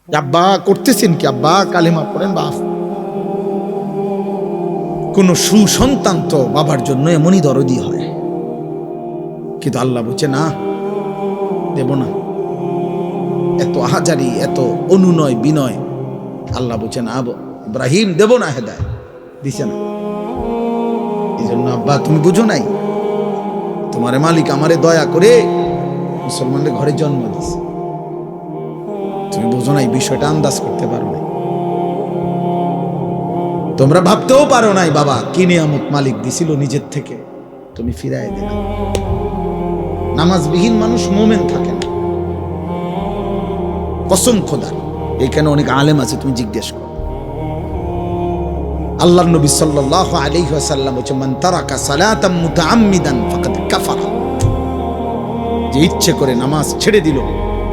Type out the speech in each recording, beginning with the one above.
আব্বা করতেছেন কি? আব্বা কালেমা পড়েন। বাপ, কোন সুসন্তান তো বাবার জন্য এমনই দরদি হয়, কিন্তু আল্লাহ বলছে না, দেব না। এত আহাজারি, এত অনুনয় বিনয়, আল্লাহ বলছে না ইব্রাহিম দেব না, হেদায়েত দিছে না। এই জন্য আব্বা তুমি বুঝো নাই, তোমার মালিক আমারে দয়া করে মুসলমানদের ঘরে জন্ম দিছে, তুমি বুঝো নাই, বিষয়টা আন্দাজ করতে পারো নাই, তোমরা ভাবতেও পারো নাই বাবা কি নিয়ামত মালিক দিছিল নিজের থেকে, তুমি ফিরাই দিলে। নামাজবিহীন মানুষ মোমেন থাকে না, কসম খোদার। এখানে অনেক আলেম আছে, তুমি জিজ্ঞেস করো। আল্লাহর নবী সাল্লাল্লাহু আলাইহি ওয়াসাল্লাম বলেছেন, মান তারাকা সালাতাম মুতাআম্মিদান ফাকাদ কাফারা, যে ইচ্ছে করে নামাজ ছেড়ে দিল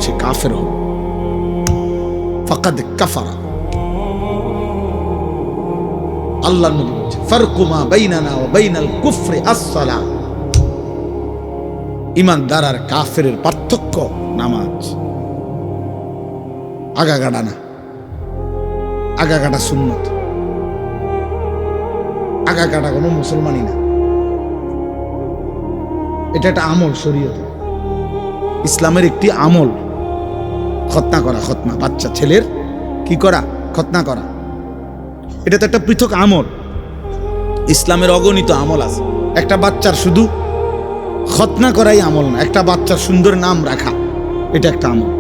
সে কাফের হলো। ফাকাদ কাফারা। আল্লাহর নবী বলেছেন, ফারকু মা বাইনানা ওয়া বাইনাল কুফরি আস-সালাহ, ঈমানদার আর কাফেরের পার্থক্য নামাজ। আগাগাড়া না, আগাগাড়া সুন্নত, আগাগাড়া কোনো মুসলমানই না, এটা একটা আমল শরীয়তে, ইসলামের একটি আমল। খতনা করা, খতনা বাচ্চা ছেলের কি করা, খতনা করা, এটা তো একটা পৃথক আমল। ইসলামের অগণিত আমল আছে, একটা বাচ্চার শুধু খতনা করাই আমল না, একটা বাচ্চার সুন্দর নাম রাখা এটা একটা আমল।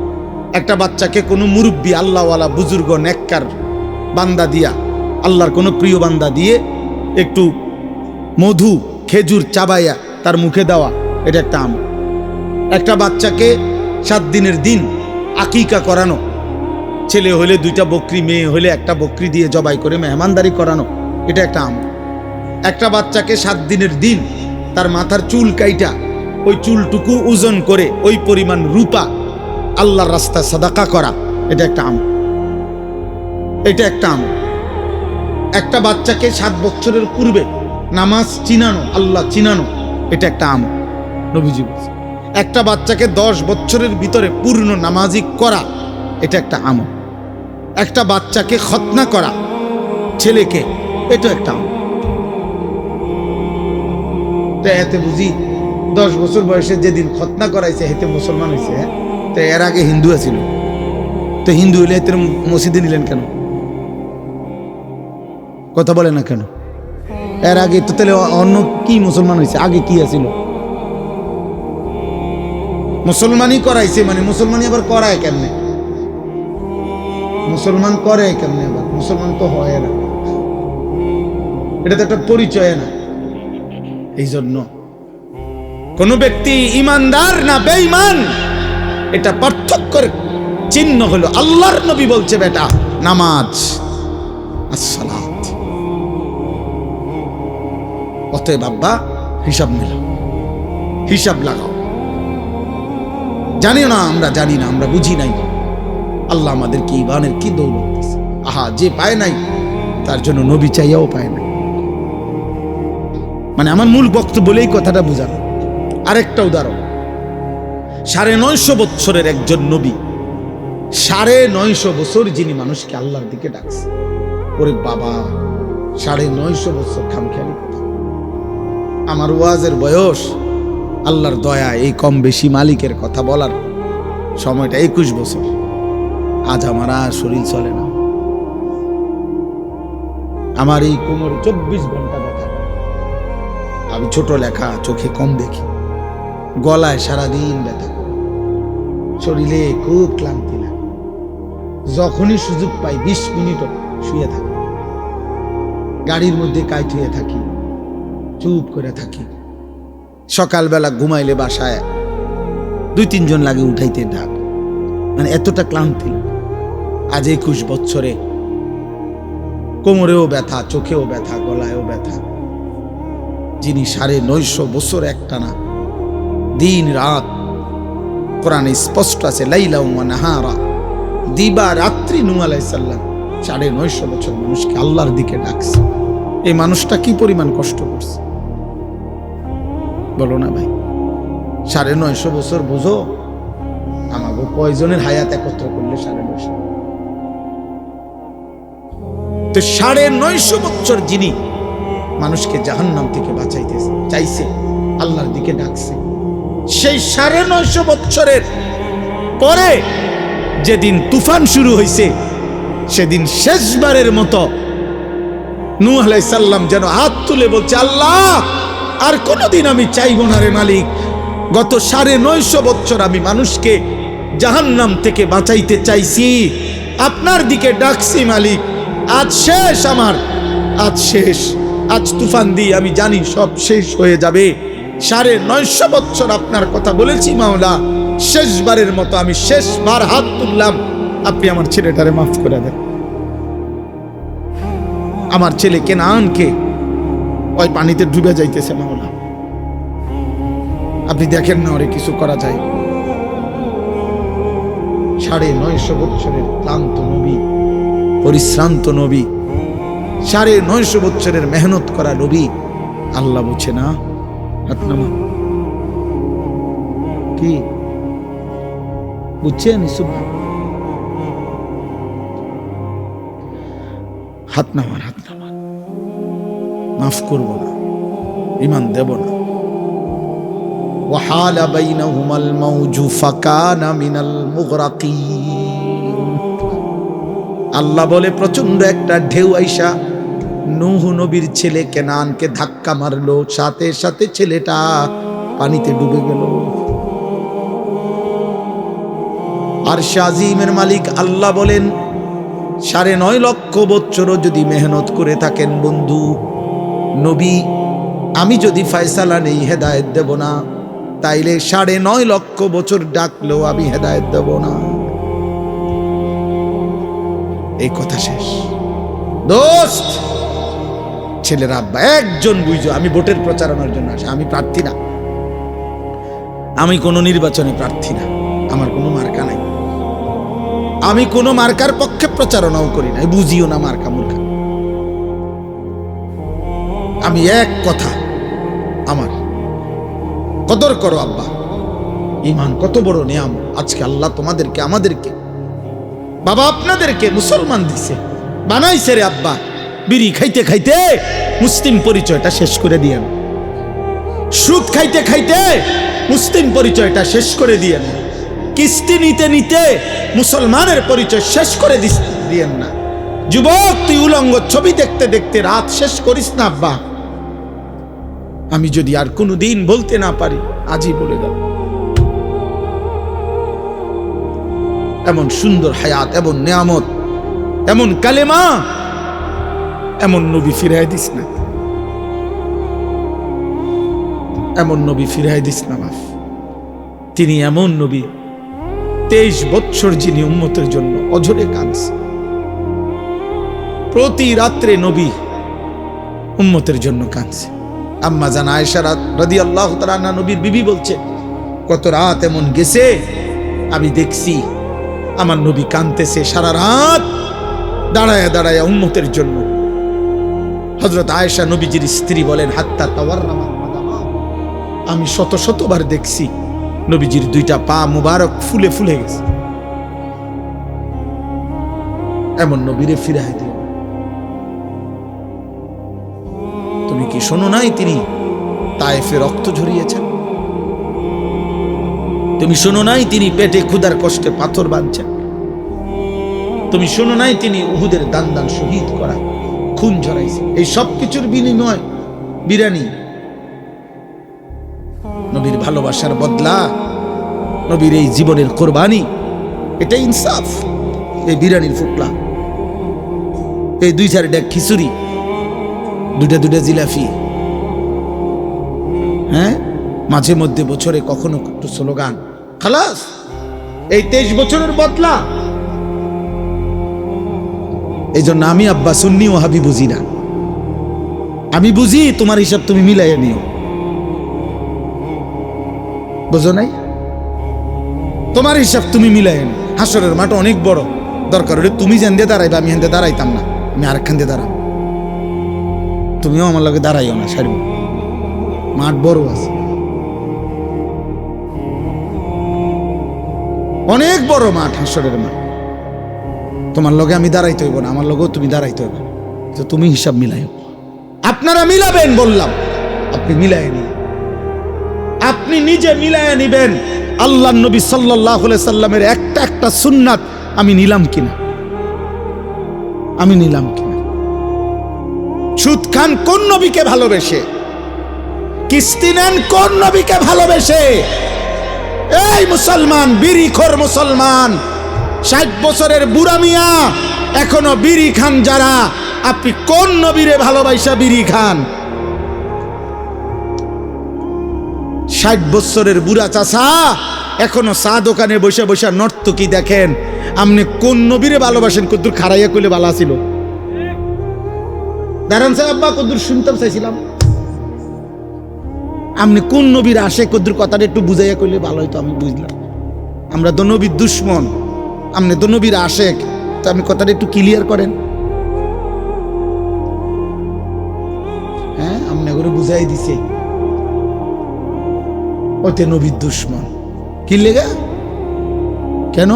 একটা বাচ্চাকে কোনো মুরব্বী আল্লাহওয়ালা বুজুর্গ নেককার বান্দা দিয়া, আল্লাহর কোনো প্রিয় বান্দা দিয়ে একটু মধু খেজুর চাবাইয়া তার মুখে দেওয়া, এটা একটা আমল। একটা বাচ্চাকে 7 দিনের দিন আকিকা করানো, ছেলে হলে 2টা বকরি, মেয়ে হলে 1টা বকরি দিয়ে জবাই করে মেহমানদারি করানো, এটা একটা আমল। একটা বাচ্চাকে 7 দিনের দিন তার মাথার চুল কাইটা ওই চুলটুকু ওজন করে ওই পরিমাণ রূপা আল্লাহর রাস্তায় সাদাকা করা, এটা একটা আমল, এটা একটা আমল। একটা বাচ্চাকে 7 বছরের পূর্বে নামাজ চিনানো, আল্লাহ চিনানো, এটা একটা আমল, নবীজি বলেছেন। একটা বাচ্চাকে 10 বছরের ভিতরে পূর্ণ নামাজি করা, এটা একটা আমল। একটা বাচ্চাকে খতনা করা ছেলেকে, এটা একটা আমল। তো এতে বুঝি 10 বছর বয়সে যেদিন খতনা করাইছে হেতে মুসলমান হয়েছে, তো এর আগে হিন্দু আছিল, তো হিন্দু হইলে হেতে মসজিদে নিলেন কেন? কথা বলে না কেন? এর আগে তো তাহলে অন্য কি মুসলমান হয়েছে, আগে কি আছিল? মুসলমানই করাইছে, মানে মুসলমানই আবার করায় কেমনে? মুসলমান করে কেমনে আবার? মুসলমান তো হয় না, এটা তো একটা পরিচয় না। এই জন্য কোন ব্যক্তি ইমানদার না বেঈমান, এটা পার্থক্যের চিহ্ন হলো আল্লাহর নবী বলছে, বেটা নামাজ as-salat। অতএব আব্বা হিসাব মেলাও, হিসাব লাগাও। জানি না, আমরা জানি না, আমরা বুঝি নাই, আল্লাহ আমাদের কি ইমানের কি দৌলত দিয়েছে। আহা, যে পায় নাই তার জন্য নবী চাইয়াও পায় নাই। মানে আমার মূল বক্তব্য বলেই কথাটা বোঝানো। আরেকটা উদাহরণ, 950 বছরের একজন নবী, 950 বছর যিনি মানুষকে আল্লাহর দিকে ডাকছে। ওরে বাবা, 950 বছর খামখেয়ালি কথা। আমার ওয়াজের বয়স আল্লাহর দয়া এই কম বেশি মালিকের কথা বলার সময়টা 21 বছর। আজ আমার আর শরীর চলে না, আমার এই কোমরে 24 ঘন্টা ব্যথা। আমি ছোট লেখা, চোখে কম দেখি, গলায় সারাদিন ব্যথা, শরীরে খুব ক্লান্তি লাগে। যখনই সুযোগ পাই 20 মিনিটও শুয়ে থাকি, গাড়ির মধ্যে কাইট হয়ে থাকি, চুপ করে থাকি। সকালবেলা ঘুমাইলে বাসায় 2-3 জন লাগে উঠাইতে ডাক, মানে এতটা ক্লান্তি। আজ 21 বছরে কোমরেও ব্যথা, চোখেও ব্যথা, গলায়ও ব্যথা। যিনি 950 বছর একটানা দিন রাত, কোরআনে স্পষ্ট আছে, লাইলা ওয়া নাহারা, দিবা রাত্রি নূহ আলাইহিস সালাম 950 বছর মানুষকে আল্লাহর দিকে ডাকছে। এই মানুষটা কি পরিমাণ কষ্ট করছে বলো না ভাই? 950 বছর বুঝো, আমাকে কয়জনের হায়াত একত্র করলে 950? তো 950 বছর যিনি মানুষকে জাহান্নাম থেকে বাঁচাইতে চাইছে, আল্লাহর দিকে ডাকছে, সেই 950 বছরের পরে যেদিন তুফান শুরু হয়েছে, সেদিন শেষবারের মতো নূহ আলাইহিস সালাম যেন হাত তুলে বলছে, আল্লাহ আর কোনোদিন আমি চাইব না রে মালিক, গত 950 বছর আমি মানুষকে জাহান্নাম থেকে বাঁচাইতে চাইছি, আপনার দিকে ডাকছি মালিক, আজ শেষ, আমার আজ শেষ, আজ তুফান দিয়ে আমি জানি সব শেষ হয়ে যাবে, 950 বছর আপনার কথা বলেছি মাওলা, শেষবারের মতো আমি শেষবার হাত তুললাম, আপনি আমার ছেলেটারে মাফ করে দেন। আমার ছেলে কেনানকে ওই পানিতে ডুবে যাইতেছে মাওলা, আপনি দেখেন না ওরে কিছু করা যায়। 950 বছরের ক্লান্ত নবী, পরিশ্রান্ত নবী, 950 বছরের মেহনত করা নবী, আল্লাহ বুঝে না? হাত নামা, কি বুঝছেন? হাত নামান, হাত নামান, মাফ করব না, ঈমান দেব না। وحال بينهما الموج فكان من المغرقين। আল্লাহ বলে প্রচন্ড একটা ঢেউ আইসা নূহ নবীর ছেলে কেনানকে ধাক্কা মারলো, সাথে সাথে ছেলেটা পানিতে ডুবে গেল। আর শাজিমের মালিক আল্লাহ বলেন, 9.5 লক্ষ বছরও যদি মেহনত করে থাকেন বন্ধু নবী, আমি যদি ফয়সালা নেই, হেদায়েত দেব না, তাইলে 9.5 লক্ষ বছর ডাকলেও আমি হেদায়েত দেব না। এই কথা শেষ। দোস্ত, ছেলের আব্বা একজন বুঝো, আমি ভোটের প্রচারণার জন্য আসি, আমি প্রার্থী না, আমি কোনো নির্বাচনে প্রার্থী না, আমার কোনো মার্কা নাই, আমি কোনো মার্কার পক্ষে প্রচারণাও করি না, বুঝিও না মার্কা মূর্খা। আমি এক কথা, আমার কদর করো আব্বা, ঈমান কত বড় নিয়ামত আজকে আল্লাহ তোমাদেরকে, আমাদেরকে, বাবা আপনাদেরকে মুসলমান দিছে, বানাইছে রে আব্বা। বিড়ি খাইতে খাইতে মুসলিম পরিচয়টা শেষ করে দিয়েন, সুদ খাইতে খাইতে মুসলিম পরিচয়টা শেষ করে দিয়েন, কিস্তি নিতে নিতে মুসলমানের পরিচয় শেষ করে দিয়েন না। যুবক, তুই উলঙ্গ ছবি দেখতে দেখতে রাত শেষ করিস না আব্বা। আমি যদি আর কোনোদিন বলতে না পারি, আজই বলে দাও। এমন সুন্দর হায়াত, এমন নিয়ামত, এমন কালেমা, এমন নবী ফিরাই দিস না, এমন নবী ফিরাই দিস না বাপ। তিনি এমন নবী, 23 বছর যিনি উম্মতের জন্য অঝরে কাঁদছে, প্রতি রাত্রে নবী উম্মতের জন্য কাঁদছে। আম্মা জান আয়েশা রাদিয়াল্লাহু তাআলা আনহা নবীর বিবি বলছে, কত রাত এমন গেছে আমি দেখছি আমার নবী কাঁদতেছে সারা রাত দাঁড়ায় দাঁড়ায় উম্মতের জন্য। হযরত আয়েশা নবীজির স্ত্রী বলেন, হাত্তা তাওয়াররামা, আমি শত শতবার দেখছি নবীজির 2টা পা মুবারক ফুলে ফুলে গেছে। এমন নবীরে ফিরাই দিও। তুমি কি শোনো নাই তিনি তায়েফে রক্ত ঝরিয়েছেন? তুমি শোনো নাই তিনি পেটে ক্ষুধার কষ্টে পাথর বাঁধছেন? তুমি শোনো নাই তিনি উহুদের দান দান শহীদ করা, খুন ঝরাইছেন? এই সব কিছুর বিনিময় বিরানি, নবীর ভালোবাসার বদলা, নবীর এই জীবনের কোরবানি, এটা ইনসাফ। এই বিরানির ফুটলা, এই 2-4 ডেক খিচুড়ি, 2টা জিলাফি, হ্যাঁ, মাঝে মধ্যে বছরে কখনো একটু স্লোগান, খালাস, এই 23 বছরের বদলা। এই জন্য আমি আব্বা সুন্নি ওয়াহাবি বুঝি না, আমি বুঝি তোমার হিসাব তুমি মিলাইয়া নিও, বুঝো নাই? তোমার হিসাব তুমি মিলাইয়া নিও। হাসরের মাঠ অনেক বড়, দরকার হলে তুমি যেন দিয়ে দাঁড়াইবা, আমি হেন দাঁড়াইতাম না, আমি আরেকখান দিয়ে দাঁড়াবো, তুমিও আমার লগে দাঁড়াইও না, সারব, মাঠ বড় আছে, অনেক বড় মাঠ, হাসরের মাঠ। তোমার লগে আমি দাঁড়াইতে হইব না, আমার লগেও তুমি দাঁড়াইতে হইব। যে তুমি হিসাব মিলাইও। আপনারা মিলাবেন বললাম, আপনি মিলাই নিন, আপনি নিজে মিলাইয়া নিবেন আল্লাহ নবী সাল্লাল্লাহু আলাইহি সাল্লামের একটা একটা সুন্নাত আমি নিলাম কিনা, আমি নিলাম কিনা। সুদ খান কোন নবীকে ভালোবেসে, কিস্তি নেন কোন নবীকে ভালোবেসে? এই মুসলমান, বিড়িখোর মুসলমান, 60 বছরের বুড়া মিয়া এখনো বিড়ি খান যারা, আপনি কোন নবীরে ভালোবাসা বিড়ি খান? 60 বছরের বুড়া চাচা এখনো চা দোকানে বসে বসে নর্তকী দেখেন, আপনি কোন নবীরে ভালোবাসেন? কদ্দুর খারাইয়া কইলে ভালো ছিল। দাঁড়ান সাহেব, আব্বা কদ্দুর শুনতাম চাইছিলাম, আপনি কোন নবীর আসে কদ্দুর কথাটা একটু বুঝাইয়া কইলে ভালো হইতো, আমি বুঝলাম। আমরা তো নবীর দুশ্মন, আপনি তো নবীর আশেক, তো আপনি কথাটা একটু ক্লিয়ার করেন। হ্যাঁ, আপনি করে বুঝাই দিছে ওতে নবীর দুশ্মন। কি লেগা? কেন?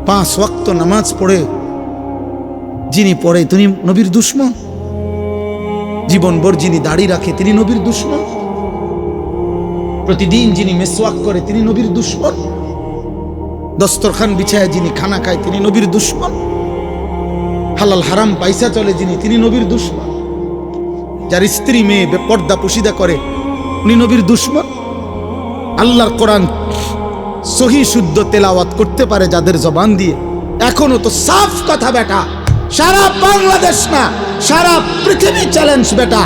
5 ওয়াক্ত নামাজ পড়ে যিনি পড়ে তিনি নবীর দুশ্মন, জীবনভর যিনি দাড়ি রাখে তিনি নবীর দুশ্মন, প্রতিদিন যিনি মেসওয়াক করে তিনি নবীর দুশ্মন, দস্তরখান বিছায় যিনি খানা খায় তিনি নবীর দুশ্মন, হালাল হারাম পয়সা চলে যিনি তিনি নবীর দুশ্মন, যার স্ত্রী মেয়ে বেপর্দা পুশিদা করে উনি নবীর দুশ্মন। আল্লাহর কোরআন সহি শুদ্ধ তেলাওয়াত করতে পারে যাদের জবান দিয়ে, এখনো তো সাফ কথা বেটা, সারা বাংলাদেশ না সারা পৃথিবী চ্যালেঞ্জ বেটা।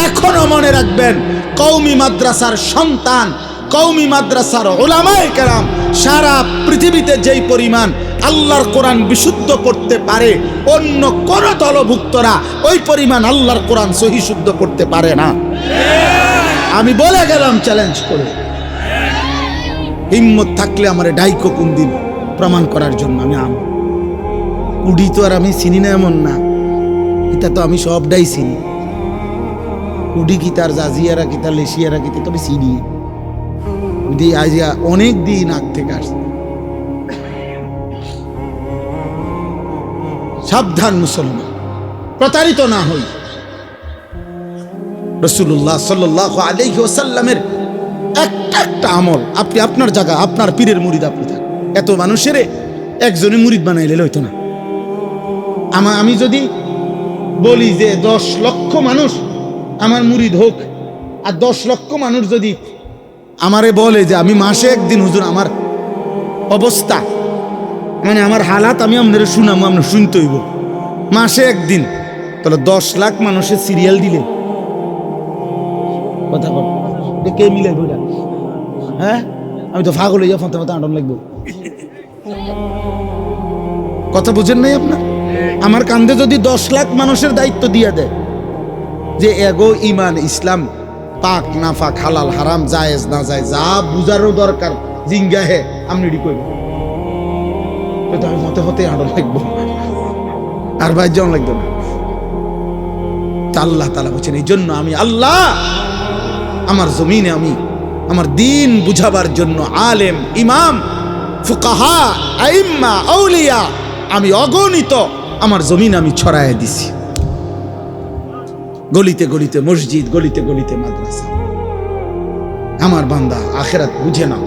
এখনো মনে রাখবেন, কওমি মাদ্রাসার সন্তান, কওমি মাদ্রাসার উলামায়ে কেরাম সারা পৃথিবীতে যেই পরিমাণ আল্লাহর কোরআন বিশুদ্ধ করতে পারে, অন্য কোন দলভুক্তরা ওই পরিমাণ আল্লাহর কোরআন সহি শুদ্ধ করতে পারে না। আমি বলে গেলাম চ্যালেঞ্জ করে, হিম্মত থাকলে আমার ডাইকো কোন দিন প্রমাণ করার জন্য। আমি উডি তো আর আমি চিনি না এমন না, এটা তো আমি সবটাই চিনি। উডি কি তার জাজিয়ারা কি তার লেশিয়ারা কি তো আমি চিনি, আজ অনেক দিন আগ থেকে আসছে। সাবধান মুসলমান, প্রতারিত না হই। রাসূলুল্লাহ সাল্লাল্লাহু আলাইহি ওয়াসাল্লামের একটা একটা আমল, আপনি আপনার জায়গা আপনার পীরের মুরিদ আপনি থাকেন, এত মানুষের একজনে মুরিদ বানাইলে হইতো না। আমি যদি বলি যে 10 লক্ষ মানুষ আমার মুরিদ হোক, আর 10 লক্ষ মানুষ যদি আমারে বলে যে আমি মাসে একদিন হুজুর আমার অবস্থা মানে আমার হালাত আমি আপনারা শুনামো, আপনার শুনতে হইব মাসে একদিন, তাহলে 10 লাখ মানুষের সিরিয়াল দিলে কথা বল কে মিলে বইটা? হ্যাঁ, আমি তো ফাগল হইয়া ফোনতে মতো আটন লাগবো। কথা বুঝেন নাই আপনার? আমার কান্দে যদি 10 লাখ মানুষের দায়িত্ব দিয়ে দেয় যে এগো ইমান ইসলাম পাক না পাক হালাল হারাম জায়েজ না জায়েজ যা বুঝারও দরকার জিঙ্গা হে আপনি রেডি করবেন, তো আমি মতে হতে আটন লাগবো আর ভাই জন লাগবে না। আল্লাহ তাআলা বলেন এই জন্য আমি আল্লাহ আমার জমিনে আমি আমার দিন বুঝাবার জন্য আলেম ইমাম ফুকাহা আইম্মা আউলিয়া আমি অগণিত আমার জমিন আমি ছড়ায় দিছি, গলিতে গলিতে মসজিদ, গলিতে গলিতে মাদ্রাসা। আমার বান্দা আখেরাত বুঝে নাও,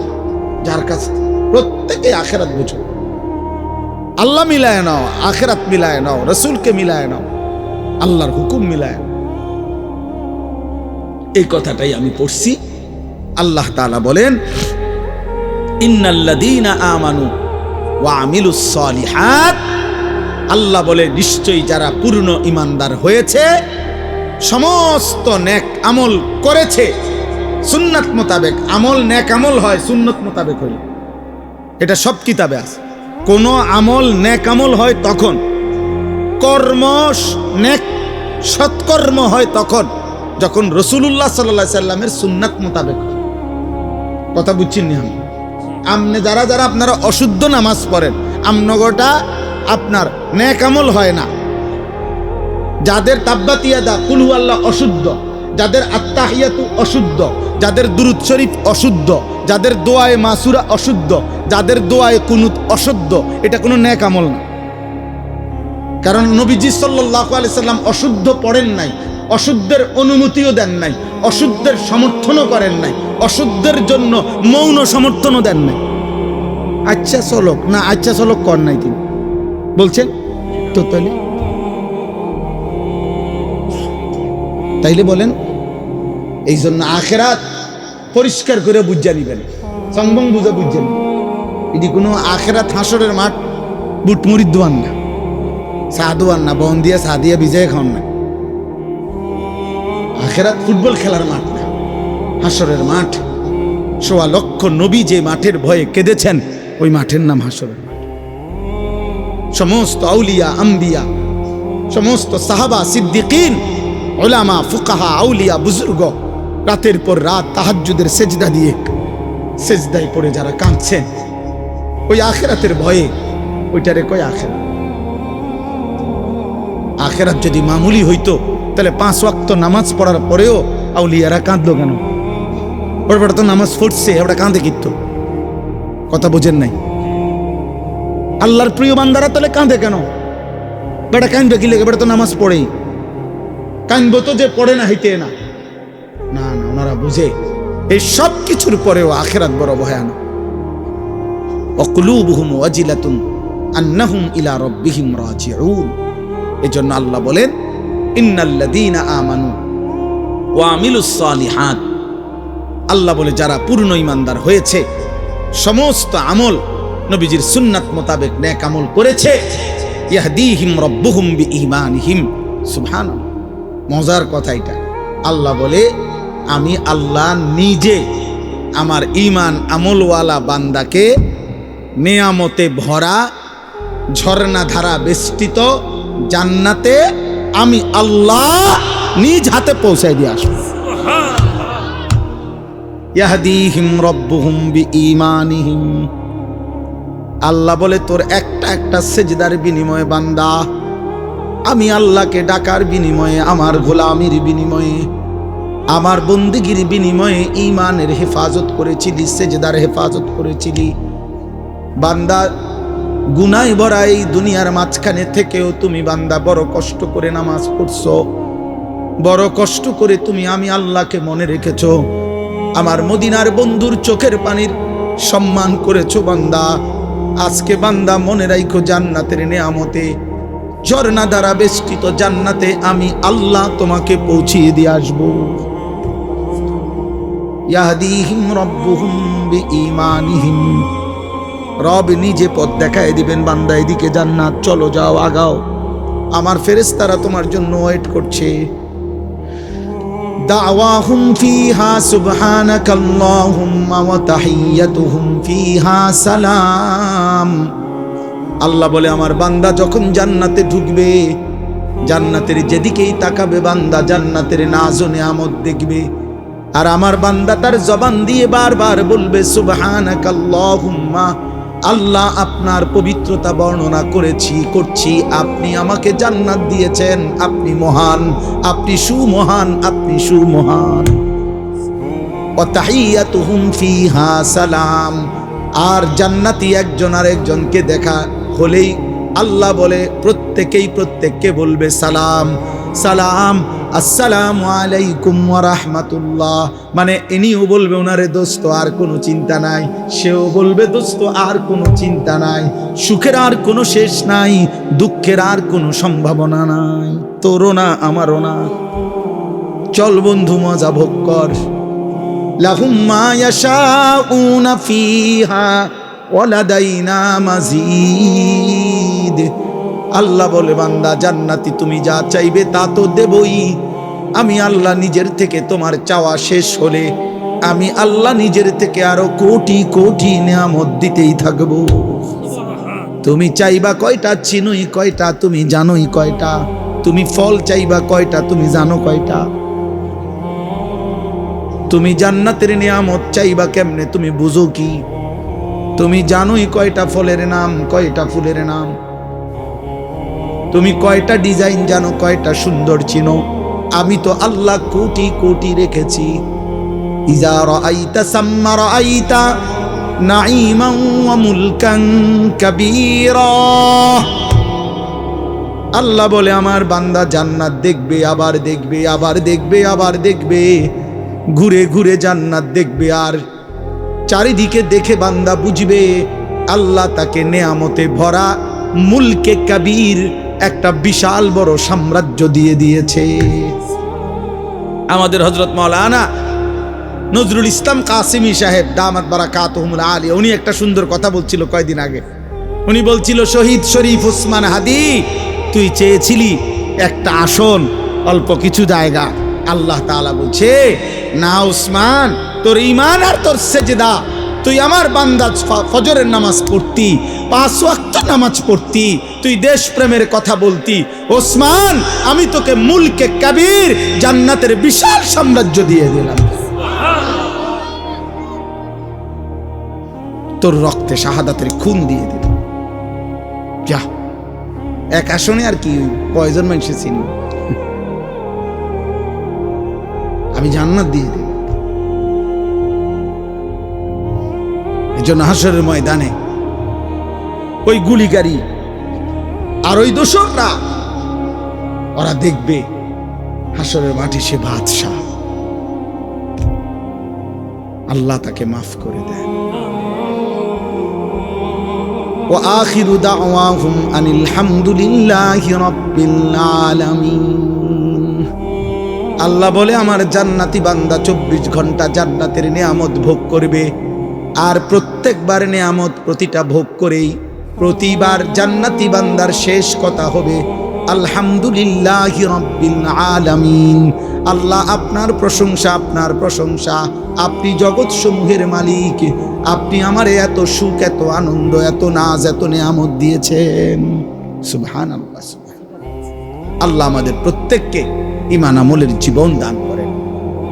যার কাছে প্রত্যেকে আখেরাত বুঝো, আল্লাহ মিলায় নাও, আখেরাত মিলায় নাও, রসুলকে মিলায় নাও, আল্লাহর হুকুম মিলায় নাও। এই কথাটাই আমি পড়ছি। আল্লাহ তাআলা বলেন ইন্নাল্লাযীনা আমানু ওয়া আমিলুস সালিহাত, আল্লাহ বলে নিশ্চয়ই যারা পূর্ণ ঈমানদার হয়েছে, সমস্ত নেক আমল করেছে সুন্নাত মোতাবেক। আমল নেক আমল হয় সুন্নত মোতাবেক হইলে, এটা সব কিতাবে আছে। কোন আমল নেক আমল হয় তখন, কর্ম নেক সৎকর্ম হয় তখন যখন রাসূলুল্লাহ সাল্লাল্লাহু আলাইহি সাল্লামের সুন্নাত মোতাবেক। কথা বুঝছেন নি? আমনে যারা যারা আপনারা অশুদ্ধ নামাজ পড়েন, আমনগটা আপনার নেক আমল হয় না। যাদের তাব্বাতিয়াদা কুল হু আল্লাহ অশুদ্ধ, যাদের আত্তাহিয়াতু অশুদ্ধ, যাদের দুরূদ শরীফ অশুদ্ধ, যাদের দোয়ায়ে মাসুরা অশুদ্ধ, যাদের দোয়ায়ে কুনুত অশুদ্ধ, এটা কোনো নেক আমল না। কারণ নবীজি সাল্লাল্লাহু আলাইহি সাল্লাম অশুদ্ধ পড়েন নাই, অশুদ্ধের অনুমতিও দেন নাই, অশুদ্ধের সমর্থনও করেন নাই, অশুদ্ধের জন্য মৌন সমর্থনও দেন নাই। আচ্ছা চলক না, আচ্ছা চলক কর নাই তিনি বলছেন তো। তাইলে বলেন, এই জন্য আখেরাত পরিষ্কার করে বুঝা নিবেন, সংবং বুঝা বুঝছেন। এটি কোনো আখেরাত হাসরের মাঠ বুটমুড়ি দোয়ান না, চা দোয়ান না, বন দিয়ে চা দিয়ে ভিজাই খাওয়ান না। আখেরাত ফুটবল খেলার মাঠ না, হাসরের মাঠ। ১.৫ লক্ষ নবী যে মাঠের ভয়ে কেঁদেছেন, ওই মাঠের নাম হাসরের মাঠ। সমস্ত আউলিয়া আম্বিয়া, সমস্ত সাহাবা সিদ্দিকিন, উলামা ফুকাহা আউলিয়া বুজুর্গ রাতের পর রাত তাহাজ্জুদের সেজদা দিয়ে সেজদায় পড়ে যারা কাঁদছেন, ওই আখেরাতের ভয়ে, ওইটারে কয় আখেরাত। আখেরাত যদি মামুলি হইতো তাহলে 5 ওয়াক্ত নামাজ পড়ার পরেও আউলিয়ারা কাঁদলো কেন? ওরা তো নামাজ পড়ছে, ওরা কাঁদে কিন্তু। কথা বোঝেন নাই? আল্লাহর প্রিয় বান্দারা তাহলে কাঁদে কেন? বেটা কাঁদবে কি লেগে? বেটা তো নামাজ পড়েই। কাঁদবো তো যে পড়ে না হইতে না, না না, ওনারা বুঝে এই সব কিছুর পরেও আখেরাত বড় ভয়ানক। ওয়াকুলুবুহুম ওয়াজিলাতুন আন্নাহুম ইলা রাব্বিহিম রাজিউন। এজন্য আল্লাহ বলেন, ইন্নাল্লাযীনা আমানু ওয়া আমিলুস সালিহাত। আল্লাহ বলে যারা পূর্ণ ঈমানদার হয়েছে, সমস্ত আমল নবীজির সুন্নাত মোতাবেক নেক আমল করেছে, ইয়াহদিহিম রাব্বুহুম বিঈমানিহিম। সুবহানাল্লাহ, মজার কথা এটা। আল্লাহ বলে, আমি আল্লাহ নিজে আমার ঈমান আমলওয়ালা বান্দাকে নেয়ামতে ভরা ঝর্ণা ধারা বেষ্টিত জান্নাতে আমি আল্লাহ নিজ হাতে পৌঁছাই দিয়ে আসবো। ইয়াহদিহিম রাব্বুহুম বিঈমানিহিম। আল্লাহ বলে, তোর একটা একটা সেজদার বিনিময়ে বান্দা, আমি আল্লাহকে ডাকার বিনিময়ে, আমার গোলামির বিনিময়ে, আমার বন্দিগির বিনিময়ে ঈমানের হেফাজত করেছিলি, সেজদার হেফাজত করেছিলি। বান্দা গুনায় ভরা এই দুনিয়ার মাঝখানে থেকেও তুমি বান্দা বড় কষ্ট করে নামাজ পড়ছো, বড় কষ্ট করে তুমি আমি আল্লাহকে মনে রেখেছো, আমার মদিনার বন্ধুর চোখের পানির সম্মান করেছো বান্দা। আজকে বান্দা মনে রাখো, জান্নাতের নেয়ামতে ঝর্ণা দ্বারা বেষ্টিত জান্নাতে আমি আল্লাহ তোমাকে পৌঁছিয়ে দিয়ে আসবো। ইয়াহদিহিম রাব্বুহুম বিঈমানিহিম। রব নিজে পথ দেখায় দিবেন, বান্দা এদিকে জান্নাত, চলো যাও, আগাও, আমার ফেরেশতারা তোমার জন্য ওয়েট করছে। দাওয়াহুম ফিহা সুবহানাকাল্লাহুম্মা ওয়া তাহিয়্যাতুহুম ফিহা সালাম। আল্লাহ বলে, আমার বান্দা যখন জান্নাতে ঢুকবে, জান্নাতের যেদিকেই তাকাবে বান্দা জান্নাতের নাজ ও নিয়ামত দেখবে। আর আমার বান্দা তার জবান দিয়ে বারবার বলবে সুবহানাকাল্লাহুম্মা, আল্লাহ আপনার পবিত্রতা বর্ণনা করছি, আপনি আমাকে জান্নাত দিয়েছেন, আপনি মহান, আপনি সুমহান, আপনি সুমহান। ওয়া তাহিয়্যাতুহুম ফিহা সালাম। আর জান্নাতি একজন আরেকজনকে দেখা হলেই আল্লাহ বলে প্রত্যেককে বলবে সালাম সালাম, আসসালামু আলাইকুম ওয়া রাহমাতুল্লাহ। মানে ইনিও বলবে ওনারে দোস্ত আর কোনো চিন্তা নাই, সেও বলবে দোস্ত আর কোনো চিন্তা নাই, সুখের আর কোনো শেষ নাই, দুঃখের আর কোনো সম্ভাবনা নাই, তোরও না আমারও না। চল বন্ধু মজা ভোগ কর। লাহুম মা ইয়াশাউনা ফিহা ওয়া লাদাইনা মাজিদ। আল্লাহ বলে, বান্দা জান্নাতি তুমি যা চাইবে তা তো দেবই। আমি আল্লাহ নিজের থেকে তোমার চাওয়া শেষ হলে আমি আল্লাহ নিজের থেকে আরো কোটি কোটি নিয়ামত দিতেই থাকবো। তুমি চাইবা কয়টা, চিনোই কয়টা, তুমি জানোই কয়টা। তুমি ফল চাইবা কয়টা, তুমি জানো কয়টা। তুমি জান্নাতের নিয়ামত চাইবা কেমনে, তুমি বুঝো কি? তুমি জানোই কয়টা ফলের নাম, কয়টা ফুলের নাম। তুমি কয়টা ডিজাইন জানো, কয়টা সুন্দর চিনো। আমি তো আল্লাহ কোটি কোটি রেখেছি। ইজা রাআইতা সাম্মা রাআইতা নাঈমান ওয়া মুলকান কাবীরা। আল্লাহ বলে আমার বান্দা জান্নাত দেখবে, আবার দেখবে, আবার দেখবে, আবার দেখবে, ঘুরে ঘুরে জান্নাত দেখবে। আর চারিদিকে দেখে বান্দা বুঝবে আল্লাহ তাকে নেয়ামতে ভরা মুলকে কাবীর একটা বিশাল বড় সাম্রাজ্য দিয়ে দিয়েছে। আমাদের হযরত মাওলানা নজরুল ইসলাম কাসিমি সাহেব দামাত বারাকাতুহুল আলিয়া, উনি একটা সুন্দর কথা বলছিল কয়েকদিন আগে। উনি বলছিল, শহীদ শরীফ ওসমান হাদি, তুই চেয়েছিলি একটা আসন, অল্প কিছু জায়গা। আল্লাহ তাআলা বলছে, না ওসমান, তোর ঈমান আর তোর সেজদা, তুই আমার বান্দা ফজরের নামাজ পড়তি, 5 ওয়াক্ত নামাজ পড়তি, তুই দেশপ্রেমের কথা বলতি, ওসমান আমি তোকে মুলকে কাবীর জান্নাতের বিশাল সাম্রাজ্য দিয়ে দিলাম। তোর রক্তে শাহাদাতের খুন দিয়ে দিল। যা, এক আসনে আর কি কয়জন মানুষ চিনি, আমি জান্নাত দিয়ে দিই। এজন্য হাসরের ময়দানে ওই গুলিকারী আর ওই দোসররা, ওরা দেখবে হাসরের মাঠে সে বাদশাহ, আল্লাহ তাকে মাফ করে দেন। وآخر دعواهم أن الحمد لله رب العالمين। আল্লাহ বলে আমার জান্নাতি বান্দা 24 ঘন্টা জান্নাতের নিয়ামত ভোগ করবে, আর প্রত্যেকবার নিয়ামত প্রতিটা ভোগ করেই প্রতিবার জান্নাতি বান্দার শেষ কথা হবে আলহামদুলিল্লাহি রাব্বিল আলামিন। আল্লাহ আপনার প্রশংসা, আপনার প্রশংসা, আপনি জগৎ সমূহের মালিক, আপনি আমারে এত সুখ, এত আনন্দ, এত নাজ, এত নিয়ামত দিয়েছেন। সুবহানাল্লাহ, সুবহানাল্লাহ। আল্লাহ আমাদের প্রত্যেককে ঈমান আমলের জীবন দান